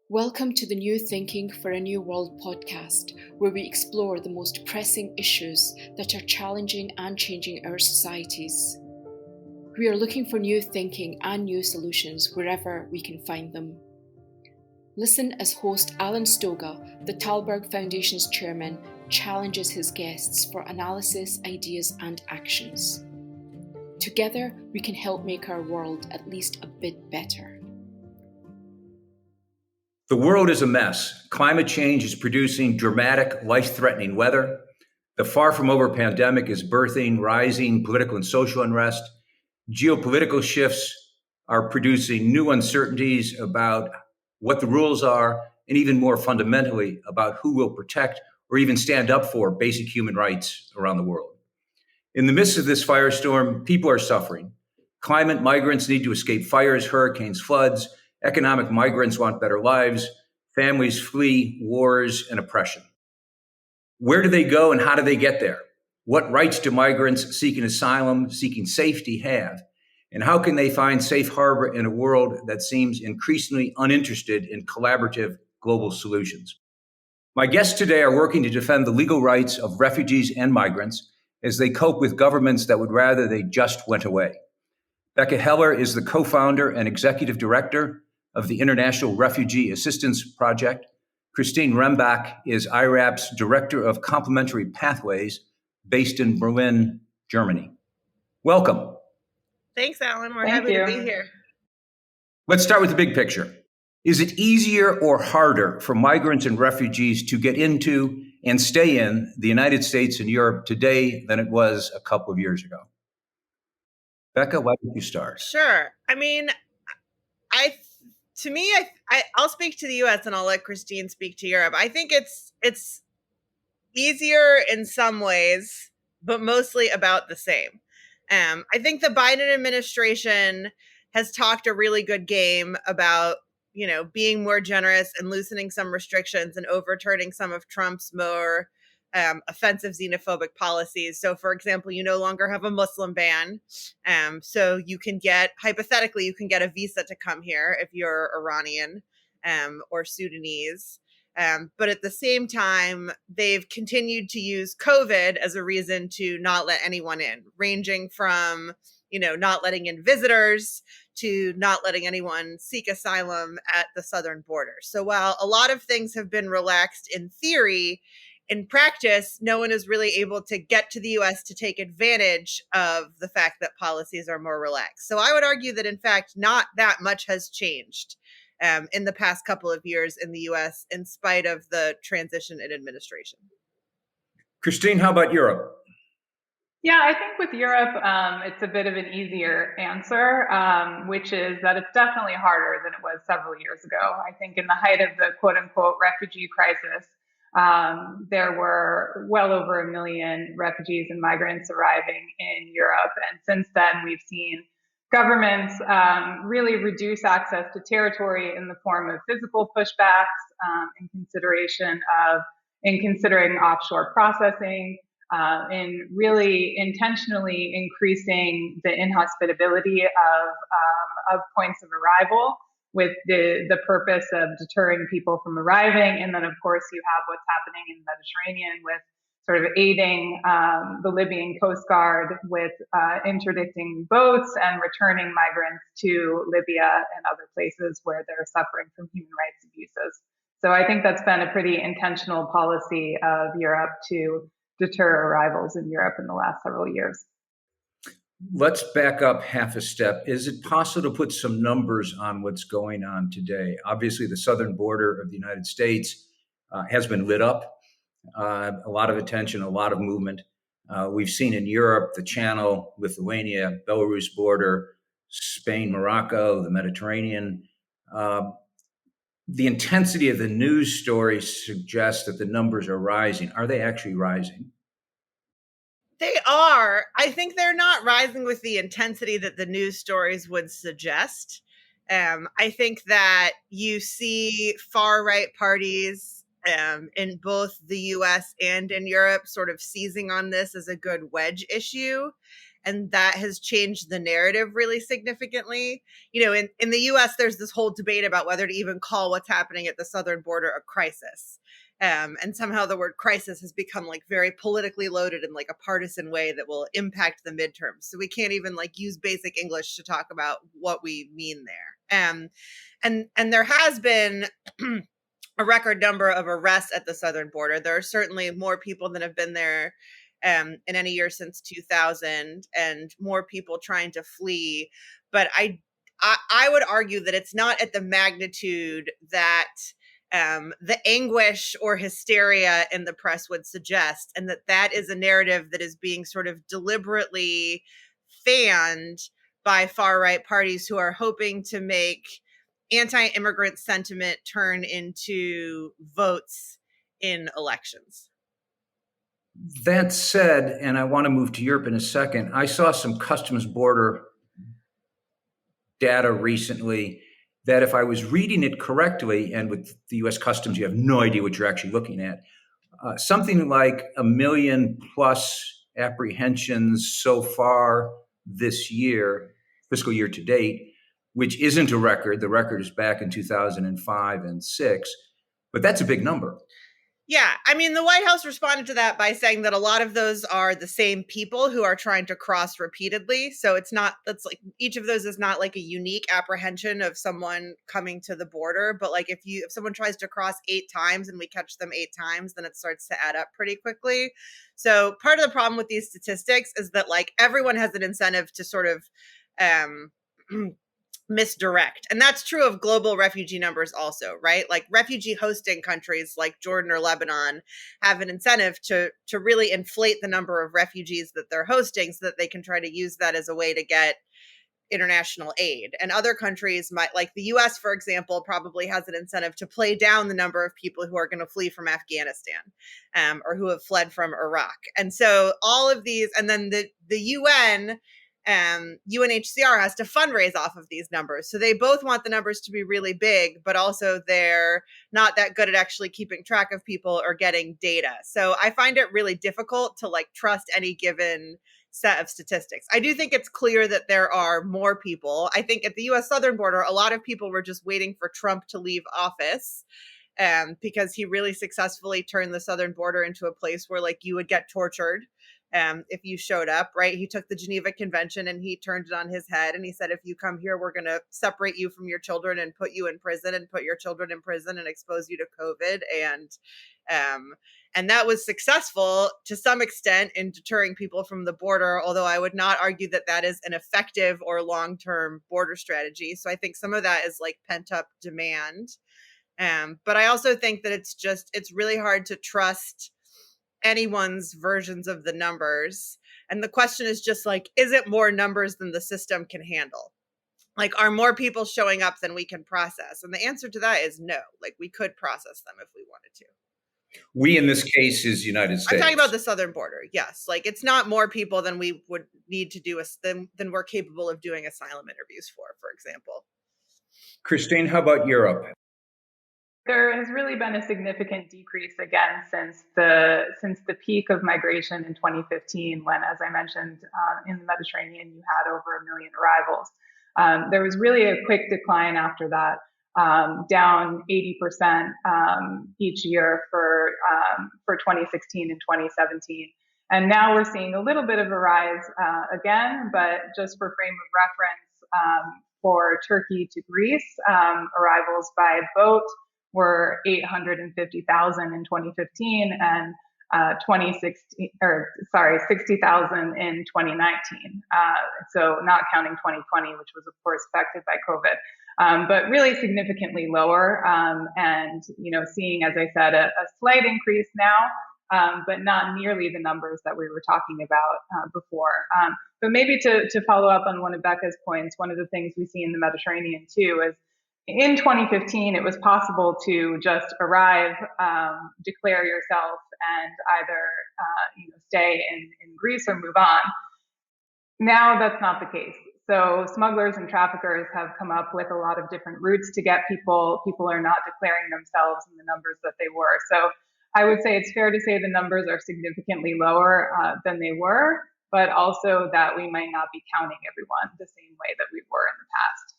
Welcome to the New Thinking for a New World podcast, where we explore the most pressing issues that are challenging and changing our societies. We are looking for new thinking and new solutions wherever we can find them. Listen as host Alan Stoga, the Thalberg Foundation's chairman, challenges his guests for analysis, ideas, and actions. Together, we can help make our world at least a bit better. The world is a mess. Climate change is producing dramatic, life-threatening weather. The far-from-over pandemic is birthing rising political and social unrest. Geopolitical shifts are producing new uncertainties about what the rules are, and even more fundamentally, about who will protect or even stand up for basic human rights around the world. In the midst of this firestorm, people are suffering. Climate migrants need to escape fires, hurricanes, floods. Economic migrants want better lives. Families flee wars and oppression. Where do they go and how do they get there? What rights do migrants seeking asylum, seeking safety have? And how can they find safe harbor in a world that seems increasingly uninterested in collaborative global solutions? My guests today are working to defend the legal rights of refugees and migrants as they cope with governments that would rather they just went away. Becca Heller is the co-founder and executive director of the International Refugee Assistance Project. Kristine Rembach is IRAP's Director of Complementary Pathways based in Berlin, Germany. Welcome. Thanks, Alan. We're happy to be here. Let's start with the big picture. Is it easier or harder for migrants and refugees to get into and stay in the United States and Europe today than it was a couple of years ago? Becca, why don't you start? Sure. I'll speak to the U.S. and I'll let Kristine speak to Europe. I think it's easier in some ways, but mostly about the same. I think the Biden administration has talked a really good game about, being more generous and loosening some restrictions and overturning some of Trump's more offensive xenophobic policies. So, for example, you no longer have a Muslim ban. So hypothetically, you can get a visa to come here if you're Iranian or Sudanese. But at the same time, they've continued to use COVID as a reason to not let anyone in, ranging from, not letting in visitors to not letting anyone seek asylum at the southern border. So while a lot of things have been relaxed in theory, in practice, no one is really able to get to the U.S. to take advantage of the fact that policies are more relaxed. So I would argue that, in fact, not that much has changed in the past couple of years in the U.S., in spite of the transition in administration. Kristine, how about Europe? Yeah, I think with Europe, it's a bit of an easier answer, which is that it's definitely harder than it was several years ago. I think in the height of the quote unquote refugee crisis, there were well over 1 million refugees and migrants arriving in Europe. And since then, we've seen governments really reduce access to territory in the form of physical pushbacks, in considering offshore processing, in really intentionally increasing the inhospitability of points of arrival, with the purpose of deterring people from arriving. And then, of course, you have what's happening in the Mediterranean with sort of aiding the Libyan Coast Guard with interdicting boats and returning migrants to Libya and other places where they're suffering from human rights abuses. So I think that's been a pretty intentional policy of Europe to deter arrivals in Europe in the last several years. Let's back up half a step. Is it possible to put some numbers on what's going on today? Obviously, the southern border of the United States has been lit up. A lot of attention, a lot of movement. We've seen in Europe, the Channel, Lithuania, Belarus border, Spain, Morocco, the Mediterranean. The intensity of the news stories suggests that the numbers are rising. Are they actually rising? They are. I think they're not rising with the intensity that the news stories would suggest. I think that you see far-right parties in both the US and in Europe sort of seizing on this as a good wedge issue. And that has changed the narrative really significantly. You know, in the US, there's this whole debate about whether to even call what's happening at the southern border a crisis. And somehow the word crisis has become like very politically loaded in like a partisan way that will impact the midterms. So we can't even like use basic English to talk about what we mean there. And there has been a record number of arrests at the southern border. There are certainly more people than have been there in any year since 2000, and more people trying to flee. But I would argue that it's not at the magnitude that the anguish or hysteria in the press would suggest, and that is a narrative that is being sort of deliberately fanned by far-right parties who are hoping to make anti-immigrant sentiment turn into votes in elections. That said, and I want to move to Europe in a second, I saw some customs border data recently that if I was reading it correctly, and with the US Customs, you have no idea what you're actually looking at, something like 1 million plus apprehensions so far this year, fiscal year to date, which isn't a record. The record is back in 2005 and 6, but that's a big number. Yeah, I mean, the White House responded to that by saying that a lot of those are the same people who are trying to cross repeatedly. So that's like each of those is not like a unique apprehension of someone coming to the border. But like if someone tries to cross 8 times and we catch them 8 times, then it starts to add up pretty quickly. So part of the problem with these statistics is that like everyone has an incentive to sort of misdirect. And that's true of global refugee numbers also, right? Like refugee hosting countries like Jordan or Lebanon have an incentive to really inflate the number of refugees that they're hosting so that they can try to use that as a way to get international aid. And other countries might, like the US, for example, probably has an incentive to play down the number of people who are going to flee from Afghanistan or who have fled from Iraq. And so all of these, and then the UN, UNHCR has to fundraise off of these numbers. So they both want the numbers to be really big, but also they're not that good at actually keeping track of people or getting data. So I find it really difficult to like trust any given set of statistics. I do think it's clear that there are more people. I think at the US southern border, a lot of people were just waiting for Trump to leave office. Because he really successfully turned the southern border into a place where like you would get tortured if you showed up, right? He took the Geneva Convention and he turned it on his head. And he said, if you come here, we're going to separate you from your children and put you in prison and put your children in prison and expose you to COVID. And that was successful to some extent in deterring people from the border, although I would not argue that that is an effective or long-term border strategy. So I think some of that is like pent-up demand. But I also think that it's really hard to trust anyone's versions of the numbers. And the question is just like, is it more numbers than the system can handle? Like, are more people showing up than we can process? And the answer to that is no. Like, we could process them if we wanted to. We, in this case, is United States. I'm talking about the southern border. Yes. Like, it's not more people than we would need to do than we're capable of doing asylum interviews for example. Kristine, how about Europe? There has really been a significant decrease again since the peak of migration in 2015, when, as I mentioned, in the Mediterranean, you had over 1 million arrivals. There was really a quick decline after that, down 80% each year for 2016 and 2017. And now we're seeing a little bit of a rise again, but just for frame of reference, for Turkey to Greece, arrivals by boat were 850,000 in 2015 and 60,000 in 2019. So not counting 2020, which was of course affected by COVID, but really significantly lower. And seeing, as I said, a slight increase now, but not nearly the numbers that we were talking about before. But maybe to follow up on one of Becca's points, one of the things we see in the Mediterranean too is, in 2015, it was possible to just arrive, declare yourself, and either stay in Greece or move on. Now that's not the case. So smugglers and traffickers have come up with a lot of different routes to get people. People are not declaring themselves in the numbers that they were. So I would say it's fair to say the numbers are significantly lower than they were. but also that we might not be counting everyone the same way that we were in the past.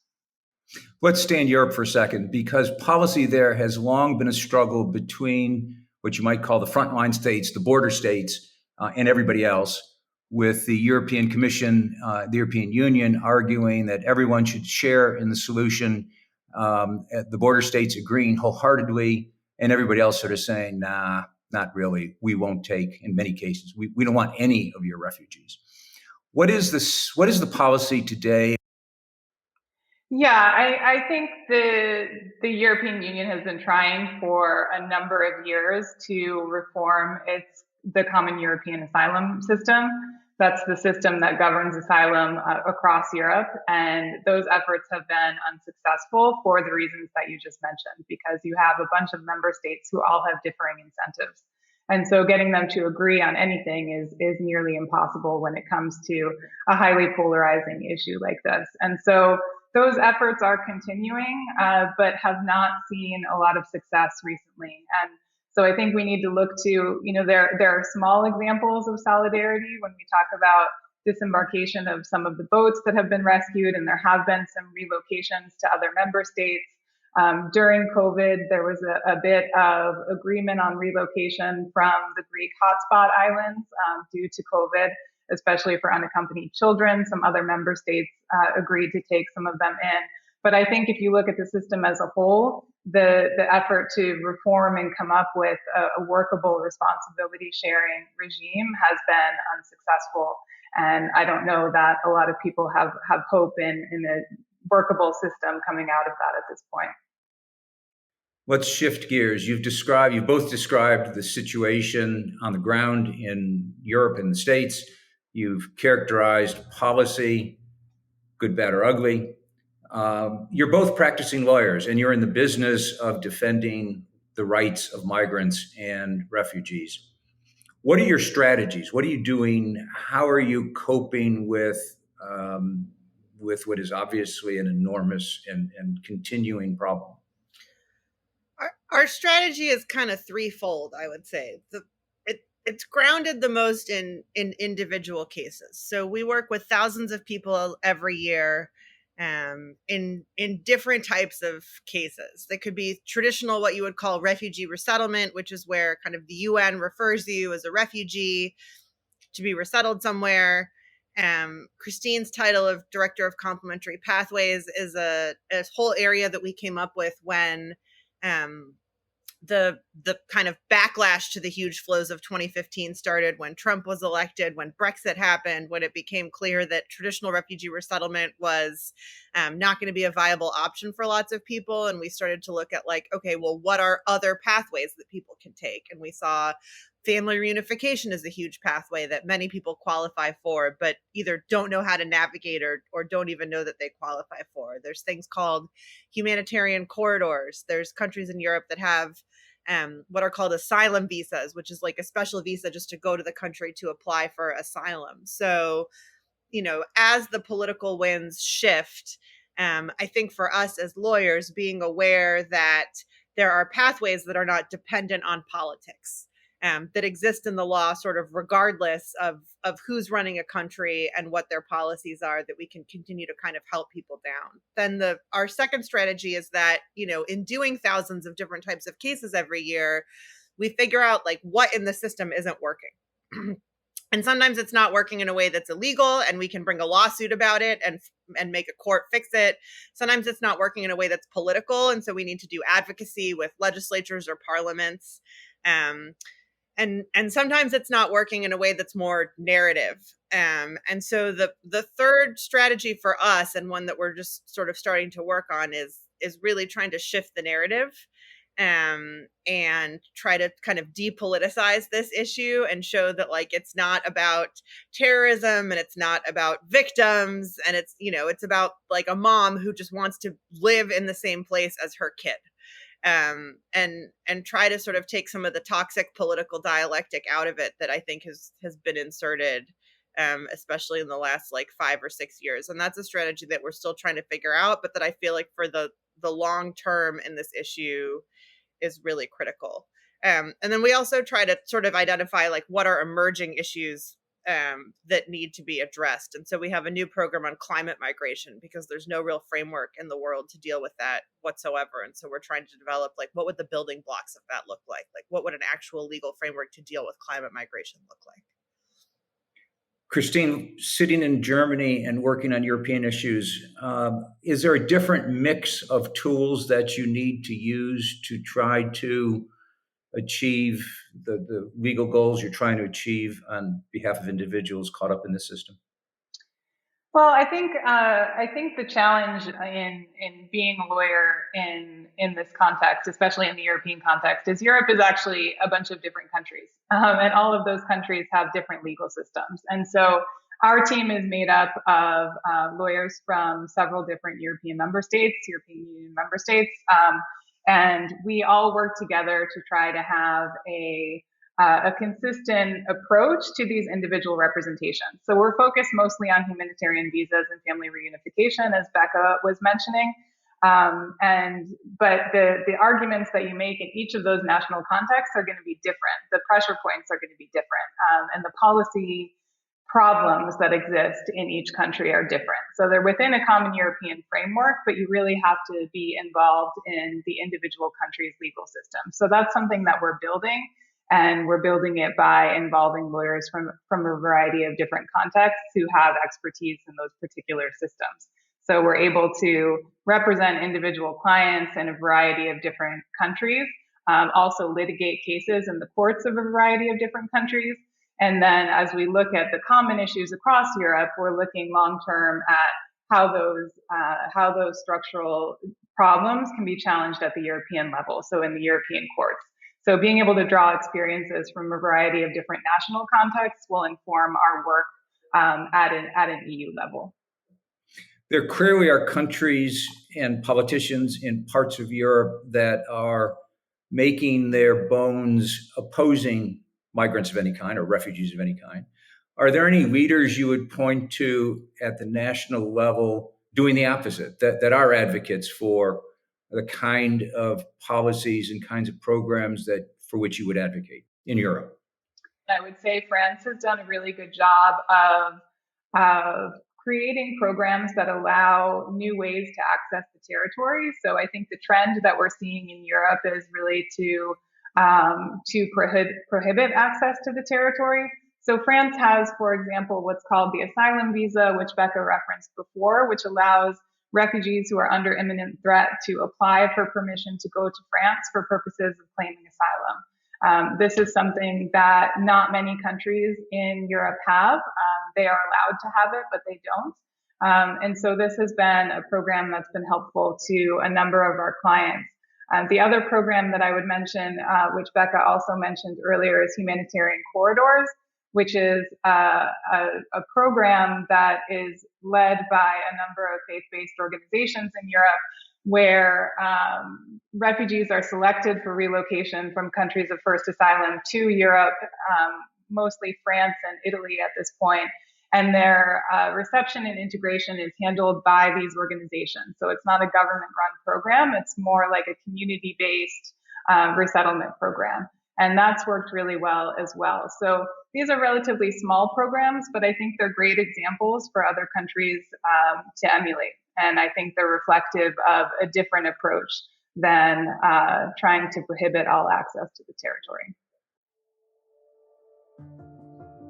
Let's stay in Europe for a second, because policy there has long been a struggle between what you might call the frontline states, the border states, and everybody else, with the European Commission, the European Union arguing that everyone should share in the solution, the border states agreeing wholeheartedly, and everybody else sort of saying, nah, not really. We won't take, in many cases, we don't want any of your refugees. What is the policy today? Yeah, I think the European Union has been trying for a number of years to reform the common European asylum system. That's the system that governs asylum across Europe. And those efforts have been unsuccessful for the reasons that you just mentioned, because you have a bunch of member states who all have differing incentives. And so getting them to agree on anything is nearly impossible when it comes to a highly polarizing issue like this. And so those efforts are continuing, but have not seen a lot of success recently. And so I think we need to look to, there are small examples of solidarity when we talk about disembarkation of some of the boats that have been rescued, and there have been some relocations to other member states. During COVID, there was a bit of agreement on relocation from the Greek hotspot islands due to COVID, especially for unaccompanied children. Some other member states agreed to take some of them in. But I think if you look at the system as a whole, the effort to reform and come up with a workable responsibility sharing regime has been unsuccessful. And I don't know that a lot of people have hope in a workable system coming out of that at this point. Let's shift gears. You've both described the situation on the ground in Europe and the States. You've characterized policy, good, bad, or ugly. You're both practicing lawyers, and you're in the business of defending the rights of migrants and refugees. What are your strategies? What are you doing? How are you coping with what is obviously an enormous and continuing problem? Our strategy is kind of threefold, I would say. It's grounded the most in individual cases. So we work with thousands of people every year in different types of cases. They could be traditional, what you would call refugee resettlement, which is where kind of the UN refers you as a refugee to be resettled somewhere. Kristine's title of Director of Complementary Pathways is a whole area that we came up with when the kind of backlash to the huge flows of 2015 started, when Trump was elected, when Brexit happened, when it became clear that traditional refugee resettlement was not going to be a viable option for lots of people. And we started to look at okay, well, what are other pathways that people can take? And we saw family reunification is a huge pathway that many people qualify for, but either don't know how to navigate or don't even know that they qualify for. There's things called humanitarian corridors. There's countries in Europe that have what are called asylum visas, which is like a special visa just to go to the country to apply for asylum. So, as the political winds shift, I think for us as lawyers, being aware that there are pathways that are not dependent on politics, that exist in the law sort of regardless of who's running a country and what their policies are, that we can continue to kind of help people down. Then our second strategy is that, in doing thousands of different types of cases every year, we figure out what in the system isn't working. And sometimes it's not working in a way that's illegal, and we can bring a lawsuit about it and make a court fix it. Sometimes it's not working in a way that's political, and so we need to do advocacy with legislatures or parliaments. And sometimes it's not working in a way that's more narrative. And so the third strategy for us, and one that we're just sort of starting to work on, is really trying to shift the narrative and try to kind of depoliticize this issue and show that it's not about terrorism, and it's not about victims, and it's about a mom who just wants to live in the same place as her kid. And try to sort of take some of the toxic political dialectic out of it that I think has been inserted, especially in the last 5 or 6 years. And that's a strategy that we're still trying to figure out, but that I feel like for the long term in this issue is really critical. And then we also try to sort of identify what are emerging issues that need to be addressed. And so we have a new program on climate migration because there's no real framework in the world to deal with that whatsoever. And so we're trying to develop, like, what would the building blocks of that look like? Like, what would an actual legal framework to deal with climate migration look like? Kristine, sitting in Germany and working on European issues, is there a different mix of tools that you need to use to try to achieve the legal goals you're trying to achieve on behalf of individuals caught up in the system? Well, I think the challenge in being a lawyer in this context, especially in the European context, is Europe is actually a bunch of different countries, and all of those countries have different legal systems. And so our team is made up of lawyers from several different European Union member states, and we all work together to try to have a consistent approach to these individual representations. So we're focused mostly on humanitarian visas and family reunification, as Becca was mentioning. But the arguments that you make in each of those national contexts are going to be different. The pressure points are going to be different, and the policy problems that exist in each country are different. So they're within a common European framework, but you really have to be involved in the individual country's legal system. So that's something that we're building. And we're building it by involving lawyers from a variety of different contexts who have expertise in those particular systems. So we're able to represent individual clients in a variety of different countries, also litigate cases in the courts of a variety of different countries. And then as we look at the common issues across Europe, we're looking long-term at how those structural problems can be challenged at the European level, so in the European courts. So being able to draw experiences from a variety of different national contexts will inform our work at an EU level. There clearly are countries and politicians in parts of Europe that are making their bones opposing migrants of any kind or refugees of any kind. Are there any leaders you would point to at the national level doing the opposite, that are advocates for the kind of policies and kinds of programs for which you would advocate in Europe? I would say France has done a really good job of creating programs that allow new ways to access the territory. So I think the trend that we're seeing in Europe is really to prohibit access to the territory. So France has, for example, what's called the asylum visa, which Becca referenced before, which allows refugees who are under imminent threat to apply for permission to go to France for purposes of claiming asylum. This is something that not many countries in Europe have. They are allowed to have it, but they don't. And so this has been a program that's been helpful to a number of our clients. The other program that I would mention, which Becca also mentioned earlier, is Humanitarian Corridors, which is a program that is led by a number of faith-based organizations in Europe, where refugees are selected for relocation from countries of first asylum to Europe, mostly France and Italy at this point. And their reception and integration is handled by these organizations. So it's not a government-run program. It's more like a community-based resettlement program. And that's worked really well as well. So these are relatively small programs, but I think they're great examples for other countries to emulate. And I think they're reflective of a different approach than trying to prohibit all access to the territory.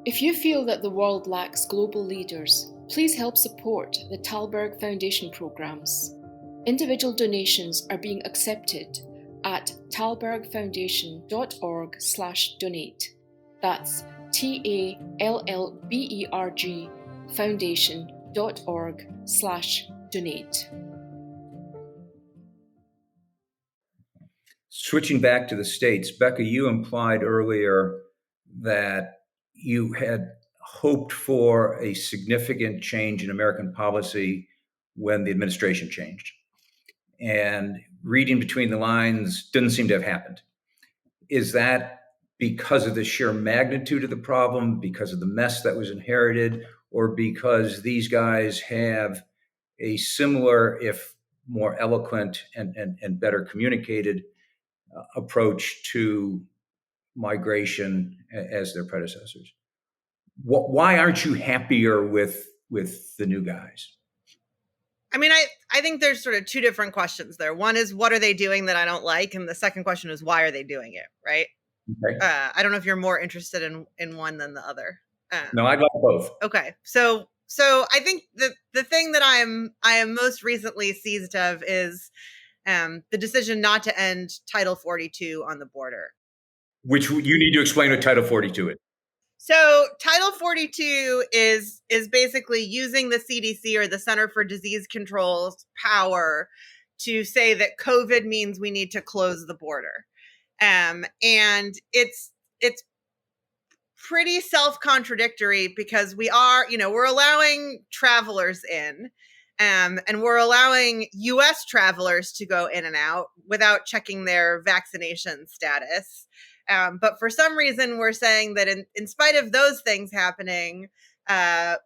If you feel that the world lacks global leaders, please help support the Thalberg Foundation programs. Individual donations are being accepted at thalbergfoundation.org/donate. That's TALLBERG foundation.org/donate. Switching back to the States, Becca, you implied earlier that you had hoped for a significant change in American policy when the administration changed. And reading between the lines didn't seem to have happened. Is that because of the sheer magnitude of the problem, because of the mess that was inherited, or because these guys have a similar, if more eloquent and better communicated approach to migration as their predecessors? Why aren't you happier with the new guys? I mean, I think there's sort of two different questions there. One is, what are they doing that I don't like? And the second question is, why are they doing it? Right. Okay. I don't know if you're more interested in one than the other. No, I'd like both. Okay. So I think the thing that I am most recently seized of is the decision not to end Title 42 on the border. Which you need to explain what Title 42 is. So Title 42 is basically using the CDC, or the Center for Disease Control's power to say that COVID means we need to close the border. And it's pretty self-contradictory, because we're allowing travelers in, and we're allowing US travelers to go in and out without checking their vaccination status. But for some reason, we're saying that in spite of those things happening,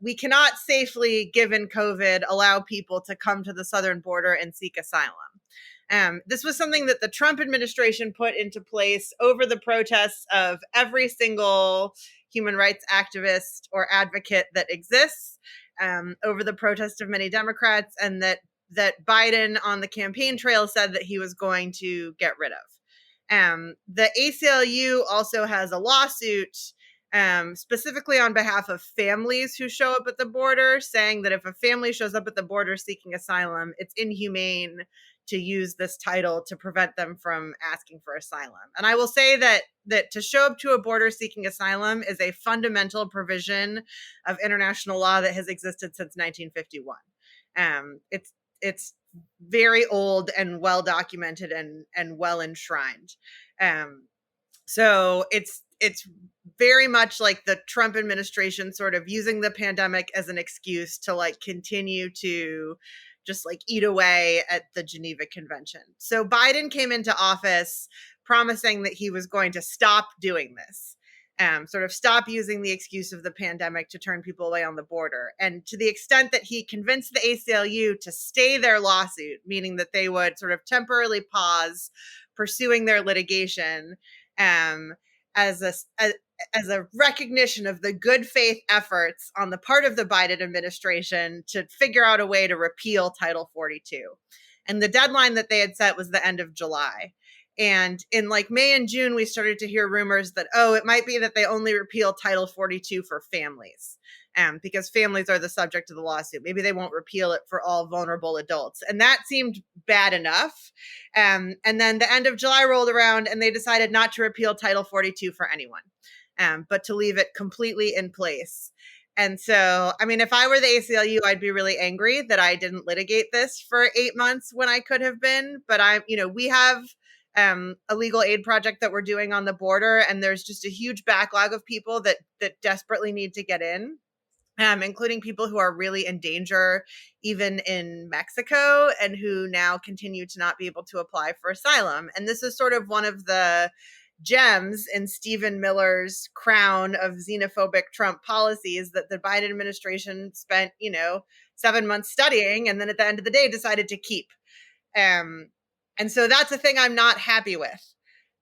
we cannot safely, given COVID, allow people to come to the southern border and seek asylum. This was something that the Trump administration put into place over the protests of every single human rights activist or advocate that exists, over the protest of many Democrats, and that Biden on the campaign trail said that he was going to get rid of. The ACLU also has a lawsuit specifically on behalf of families who show up at the border, saying that if a family shows up at the border seeking asylum, it's inhumane to use this title to prevent them from asking for asylum. And I will say that to show up to a border seeking asylum is a fundamental provision of international law that has existed since 1951. It's very old and well documented and well enshrined. So it's very much like the Trump administration sort of using the pandemic as an excuse to continue to just eat away at the Geneva Convention. So Biden came into office promising that he was going to stop doing this. Sort of stop using the excuse of the pandemic to turn people away on the border. And to the extent that he convinced the ACLU to stay their lawsuit, meaning that they would sort of temporarily pause pursuing their litigation, as a recognition of the good faith efforts on the part of the Biden administration to figure out a way to repeal Title 42. And the deadline that they had set was the end of July. And in May and June, we started to hear rumors that, it might be that they only repeal Title 42 for families, because families are the subject of the lawsuit. Maybe they won't repeal it for all vulnerable adults. And that seemed bad enough. And then the end of July rolled around, and they decided not to repeal Title 42 for anyone, but to leave it completely in place. And so, I mean, if I were the ACLU, I'd be really angry that I didn't litigate this for 8 months when I could have been. But we have a legal aid project that we're doing on the border, and there's just a huge backlog of people that desperately need to get in, including people who are really in danger, even in Mexico, and who now continue to not be able to apply for asylum. And this is sort of one of the gems in Stephen Miller's crown of xenophobic Trump policies that the Biden administration spent, 7 months studying, and then at the end of the day decided to keep. And so that's the thing I'm not happy with.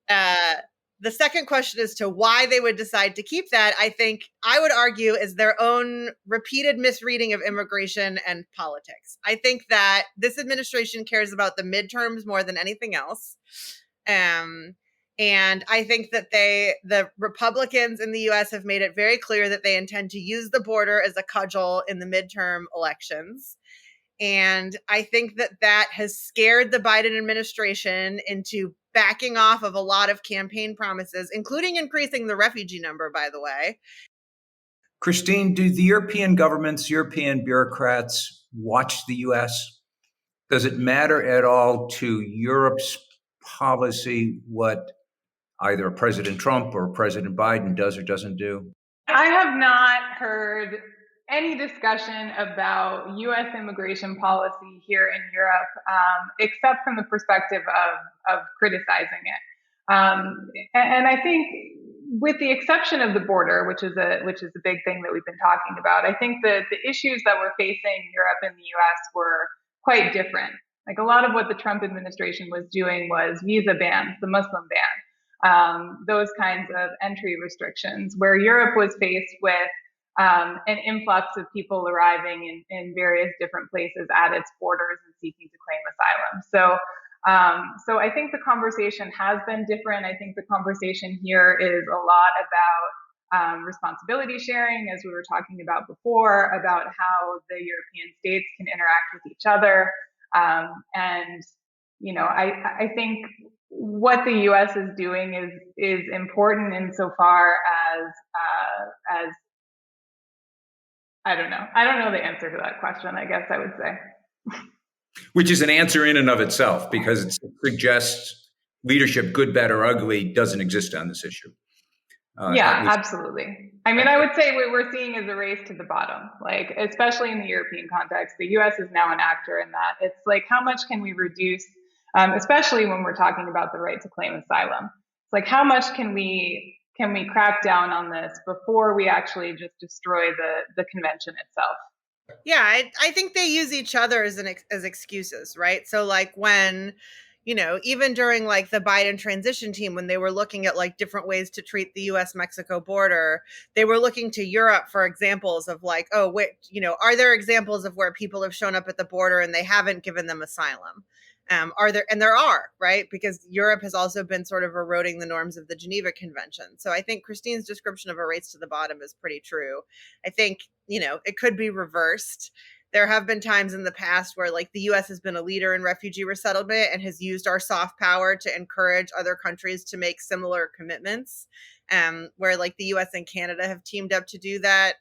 The second question as to why they would decide to keep that, I think I would argue is their own repeated misreading of immigration and politics. I think that this administration cares about the midterms more than anything else. And I think that the Republicans in the US have made it very clear that they intend to use the border as a cudgel in the midterm elections. And I think that has scared the Biden administration into backing off of a lot of campaign promises, including increasing the refugee number, by the way. Kristine, do the European governments, European bureaucrats watch the US? Does it matter at all to Europe's policy what either President Trump or President Biden does or doesn't do? I have not heard any discussion about U.S. immigration policy here in Europe, except from the perspective of criticizing it. And I think, with the exception of the border, which is a big thing that we've been talking about, I think that the issues that were facing Europe and the U.S. were quite different. A lot of what the Trump administration was doing was visa bans, the Muslim ban, those kinds of entry restrictions, where Europe was faced with an influx of people arriving in various different places at its borders and seeking to claim asylum. So I think the conversation has been different. I think the conversation here is a lot about responsibility sharing, as we were talking about before, about how the European states can interact with each other. And, I think what the U.S. is doing is important insofar as I don't know the answer to that question, I guess I would say. Which is an answer in and of itself, because it suggests leadership, good, bad, or ugly, doesn't exist on this issue. Yeah, absolutely. I mean, I would say what we're seeing is a race to the bottom, like, especially in the European context. The US is now an actor in that. It's like, how much can we reduce, especially when we're talking about the right to claim asylum? It's like, how much can we crack down on this before we actually just destroy the convention itself? Yeah, I think they use each other as excuses, right? So like when, even during like the Biden transition team, when they were looking at like different ways to treat the US-Mexico border, they were looking to Europe for examples of like, oh, wait, are there examples of where people have shown up at the border and they haven't given them asylum? There are, right? Because Europe has also been sort of eroding the norms of the Geneva Convention. So I think Kristine's description of a race to the bottom is pretty true. I think, it could be reversed. There have been times in the past where like the US has been a leader in refugee resettlement and has used our soft power to encourage other countries to make similar commitments, where like the US and Canada have teamed up to do that.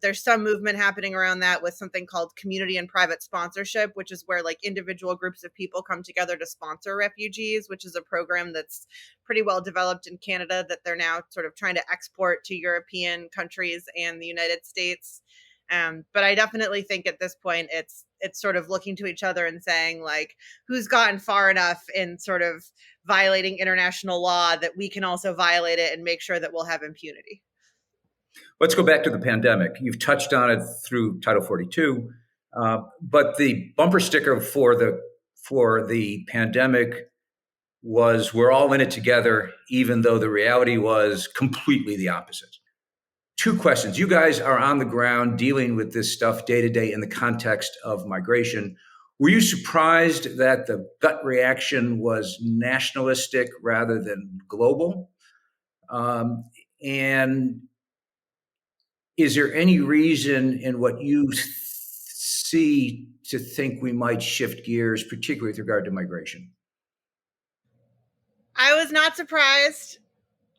There's some movement happening around that with something called community and private sponsorship, which is where like individual groups of people come together to sponsor refugees, which is a program that's pretty well developed in Canada that they're now sort of trying to export to European countries and the United States. But I definitely think at this point, it's sort of looking to each other and saying like, who's gotten far enough in sort of violating international law that we can also violate it and make sure that we'll have impunity. Let's go back to the pandemic. You've touched on it through Title 42, but the bumper sticker for the pandemic was we're all in it together, even though the reality was completely the opposite. Two questions. You guys are on the ground dealing with this stuff day to day in the context of migration. Were you surprised that the gut reaction was nationalistic rather than global? And is there any reason in what you see to think we might shift gears, particularly with regard to migration? I was not surprised.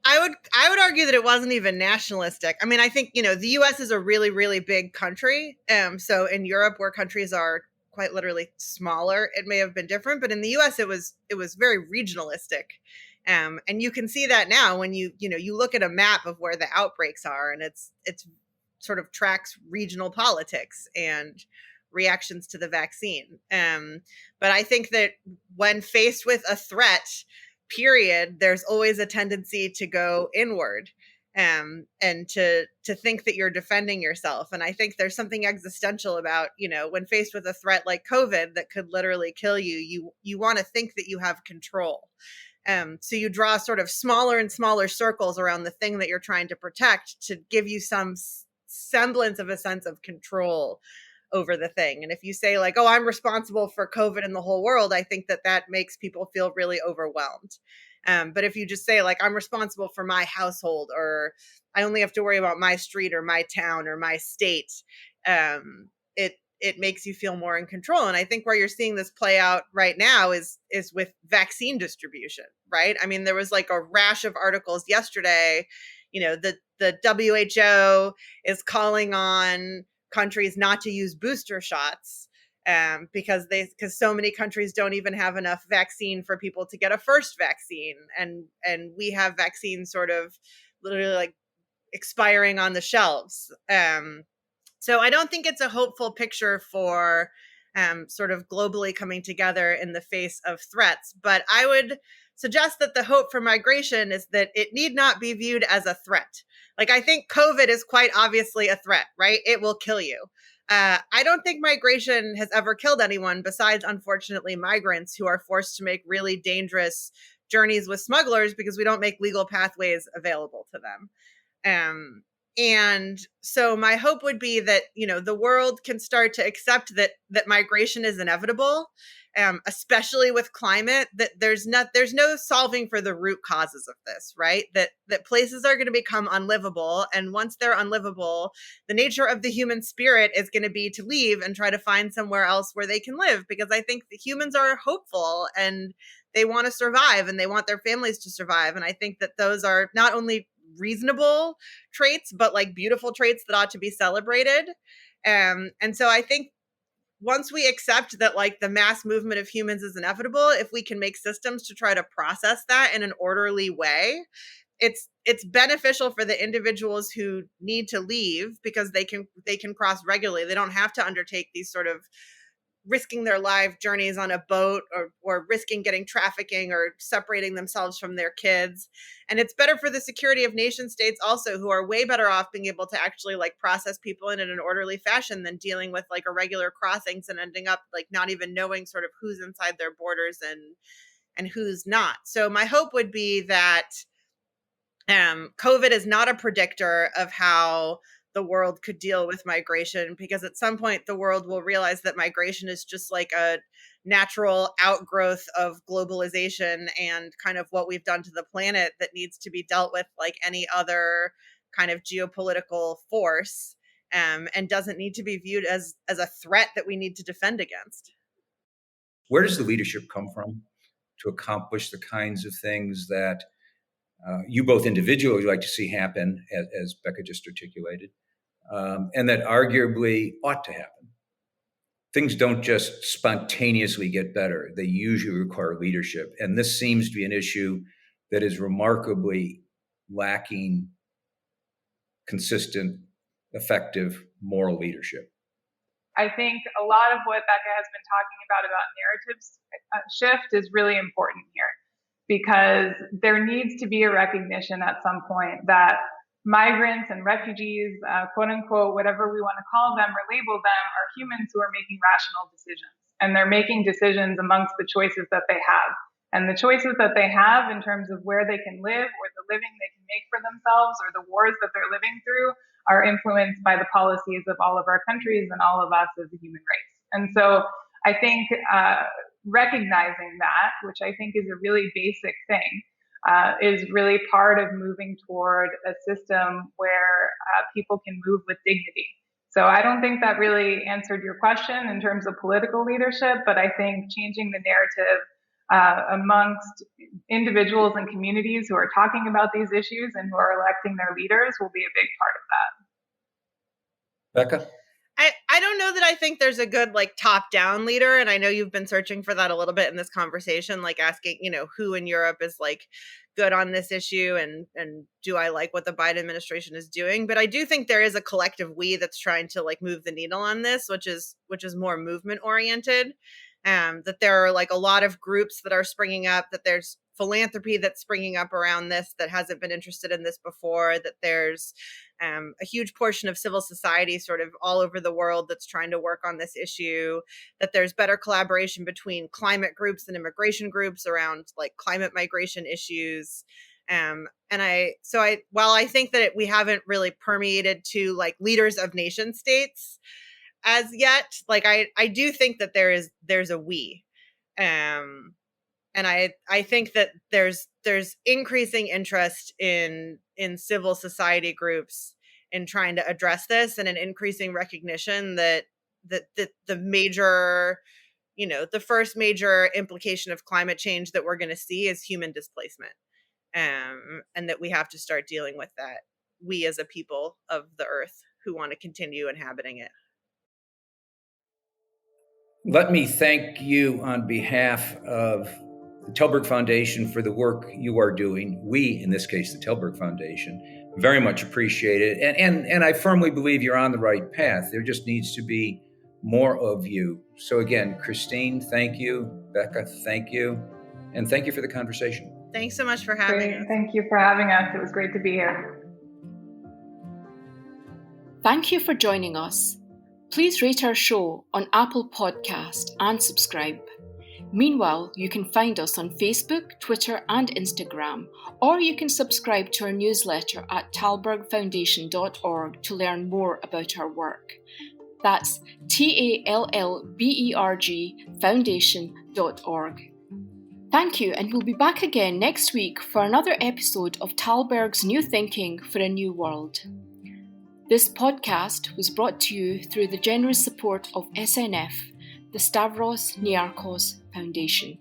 I would argue that it wasn't even nationalistic. I mean, I think, the US is a really, really big country. So in Europe, where countries are quite literally smaller, it may have been different, but in the US it was very regionalistic. And you can see that now when you look at a map of where the outbreaks are, and it's sort of tracks regional politics and reactions to the vaccine. But I think that when faced with a threat, period, there's always a tendency to go inward, and to think that you're defending yourself. And I think there's something existential about, when faced with a threat like COVID that could literally kill you, you want to think that you have control. So you draw sort of smaller and smaller circles around the thing that you're trying to protect to give you some semblance of a sense of control over the thing. And if you say like, oh, I'm responsible for COVID in the whole world, I think that makes people feel really overwhelmed. But if you just say like, I'm responsible for my household, or I only have to worry about my street or my town or my state, it makes you feel more in control. And I think where you're seeing this play out right now is with vaccine distribution, right? I mean, there was like a rash of articles yesterday, the WHO is calling on countries not to use booster shots, because so many countries don't even have enough vaccine for people to get a first vaccine, and we have vaccines sort of literally like expiring on the shelves. So I don't think it's a hopeful picture for sort of globally coming together in the face of threats. But I would suggest that the hope for migration is that it need not be viewed as a threat. Like, I think COVID is quite obviously a threat, right? It will kill you. I don't think migration has ever killed anyone besides, unfortunately, migrants who are forced to make really dangerous journeys with smugglers because we don't make legal pathways available to them. And so my hope would be that, the world can start to accept that migration is inevitable, especially with climate, that there's no solving for the root causes of this, right? That places are going to become unlivable. And once they're unlivable, the nature of the human spirit is going to be to leave and try to find somewhere else where they can live, because I think the humans are hopeful and they want to survive and they want their families to survive. And I think that those are not only reasonable traits, but like beautiful traits that ought to be celebrated. And so I think once we accept that like the mass movement of humans is inevitable, if we can make systems to try to process that in an orderly way, it's beneficial for the individuals who need to leave, because they can cross regularly. They don't have to undertake these sort of risking their life journeys on a boat, or risking getting trafficking or separating themselves from their kids. And it's better for the security of nation states also, who are way better off being able to actually like process people in an orderly fashion than dealing with like irregular crossings and ending up like not even knowing sort of who's inside their borders and who's not. So my hope would be that COVID is not a predictor of how the world could deal with migration, because at some point the world will realize that migration is just like a natural outgrowth of globalization and kind of what we've done to the planet that needs to be dealt with like any other kind of geopolitical force, and doesn't need to be viewed as a threat that we need to defend against. Where does the leadership come from to accomplish the kinds of things that you both individually like to see happen, as Becca just articulated, and that arguably ought to happen? Things don't just spontaneously get better. They usually require leadership. And this seems to be an issue that is remarkably lacking consistent, effective moral leadership. I think a lot of what Becca has been talking about narratives shift is really important here, because there needs to be a recognition at some point that migrants and refugees, quote unquote, whatever we want to call them or label them, are humans who are making rational decisions. And they're making decisions amongst the choices that they have. And the choices that they have in terms of where they can live, or the living they can make for themselves, or the wars that they're living through, are influenced by the policies of all of our countries and all of us as a human race. And so I think recognizing that, which I think is a really basic thing, is really part of moving toward a system where people can move with dignity. So I don't think that really answered your question in terms of political leadership, but I think changing the narrative amongst individuals and communities who are talking about these issues and who are electing their leaders will be a big part of that. Becca? I don't know that I think there's a good like top-down leader, and I know you've been searching for that a little bit in this conversation, like asking, who in Europe is like good on this issue, and do I like what the Biden administration is doing? But I do think there is a collective we that's trying to like move the needle on this, which is more movement oriented. That there are like a lot of groups that are springing up, that there's philanthropy that's springing up around this that hasn't been interested in this before, that there's a huge portion of civil society sort of all over the world that's trying to work on this issue, that there's better collaboration between climate groups and immigration groups around like climate migration issues. While I think that we haven't really permeated to like leaders of nation states as yet, like I do think that there's a we. And I think that there's increasing interest in civil society groups in trying to address this, and an increasing recognition that the major, the first major implication of climate change that we're going to see is human displacement, and that we have to start dealing with that, we as a people of the earth who want to continue inhabiting it. Let me thank you on behalf of the Telberg Foundation for the work you are doing. We, in this case, the Telberg Foundation, very much appreciate it. And I firmly believe you're on the right path. There just needs to be more of you. So again, Kristine, thank you. Becca, thank you. And thank you for the conversation. Thanks so much for having us. Thank you for having us. It was great to be here. Thank you for joining us. Please rate our show on Apple Podcast and subscribe. Meanwhile, you can find us on Facebook, Twitter, and Instagram, or you can subscribe to our newsletter at talbergfoundation.org to learn more about our work. That's TALLBERG foundation.org. Thank you, and we'll be back again next week for another episode of Talberg's New Thinking for a New World. This podcast was brought to you through the generous support of SNF, the Stavros Niarchos Foundation.